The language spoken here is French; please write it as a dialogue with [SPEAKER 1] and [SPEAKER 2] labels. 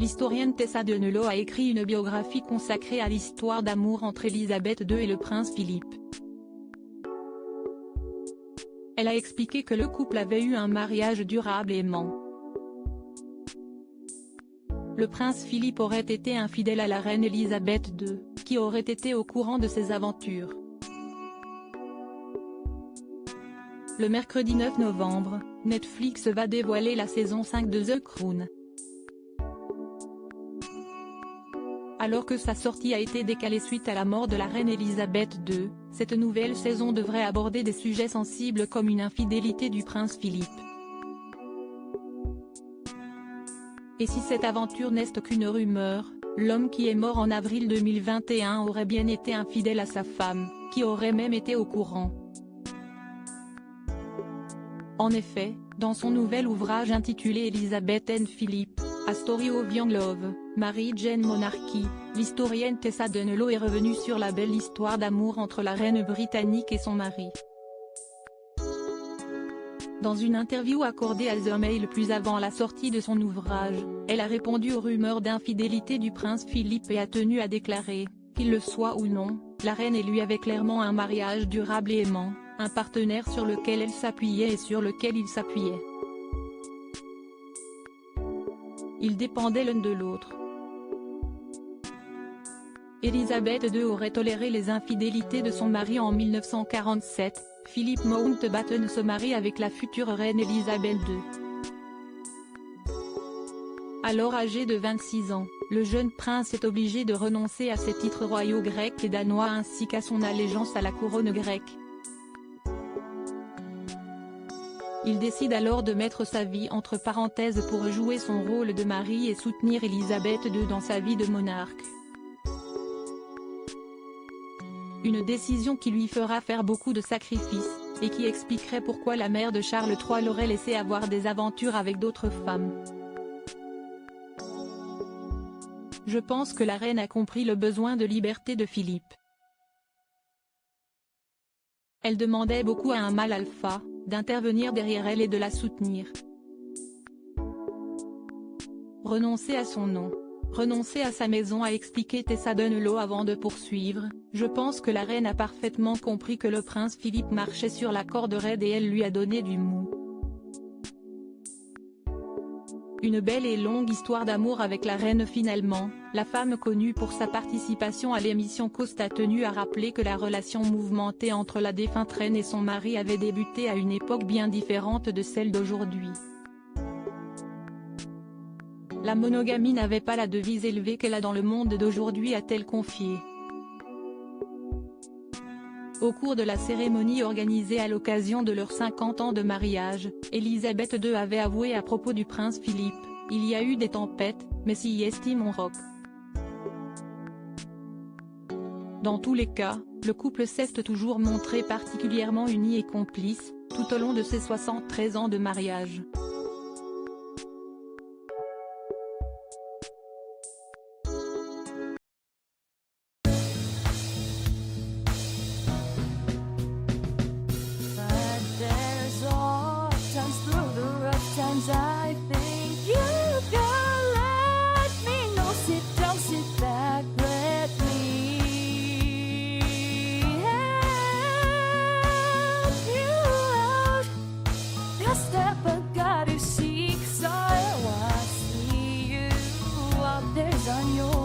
[SPEAKER 1] l'historienne Tessa Denelot a écrit une biographie consacrée à l'histoire d'amour entre Élisabeth II et le prince Philippe. Elle a expliqué que le couple avait eu un mariage durable et aimant. Le prince Philippe aurait été infidèle à la reine Élisabeth II, qui aurait été au courant de ses aventures. Le mercredi 9 novembre, Netflix va dévoiler la saison 5 de The Crown. Alors que sa sortie a été décalée suite à la mort de la reine Élisabeth II, cette nouvelle saison devrait aborder des sujets sensibles comme une infidélité du prince Philippe. Et si cette aventure n'est qu'une rumeur, l'homme qui est mort en avril 2021 aurait bien été infidèle à sa femme, qui aurait même été au courant. En effet, dans son nouvel ouvrage intitulé Elizabeth and Philip, A Story of Young Love, Marriage and Monarchy, l'historienne Tessa Denelot est revenue sur la belle histoire d'amour entre la reine britannique et son mari. Dans une interview accordée à The Mail plus avant la sortie de son ouvrage, elle a répondu aux rumeurs d'infidélité du prince Philippe et a tenu à déclarer, qu'il le soit ou non, la reine et lui avaient clairement un mariage durable et aimant, un partenaire sur lequel elle s'appuyait et sur lequel il s'appuyait. Ils dépendaient l'un de l'autre. Élisabeth II aurait toléré les infidélités de son mari en 1947, Philip Mountbatten se marie avec la future reine Élisabeth II. Alors âgé de 26 ans, le jeune prince est obligé de renoncer à ses titres royaux grecs et danois ainsi qu'à son allégeance à la couronne grecque. Il décide alors de mettre sa vie entre parenthèses pour jouer son rôle de mari et soutenir Élisabeth II dans sa vie de monarque. Une décision qui lui fera faire beaucoup de sacrifices, et qui expliquerait pourquoi la mère de Charles III l'aurait laissé avoir des aventures avec d'autres femmes. Je pense que la reine a compris le besoin de liberté de Philippe. Elle demandait beaucoup à un mâle alpha, d'intervenir derrière elle et de la soutenir. Renoncer à son nom. Renoncer à sa maison, a expliqué Tessa Denelot avant de poursuivre. Je pense que la reine a parfaitement compris que le prince Philippe marchait sur la corde raide et elle lui a donné du mou. Une belle et longue histoire d'amour avec la reine finalement. La femme connue pour sa participation à l'émission Coast a tenu à rappeler que la relation mouvementée entre la défunte reine et son mari avait débuté à une époque bien différente de celle d'aujourd'hui. La monogamie n'avait pas la devise élevée qu'elle a dans le monde d'aujourd'hui, a-t-elle confié. Au cours de la cérémonie organisée à l'occasion de leurs 50 ans de mariage, Élisabeth II avait avoué à propos du prince Philippe, « Il y a eu des tempêtes, mais si estime on rock ». Dans tous les cas, le couple s'est toujours montré particulièrement uni et complice, tout au long de ses 73 ans de mariage.
[SPEAKER 2] I think you can let me know. Sit down, sit back, let me help you out. The step I gotta seek, so I see you out there's on your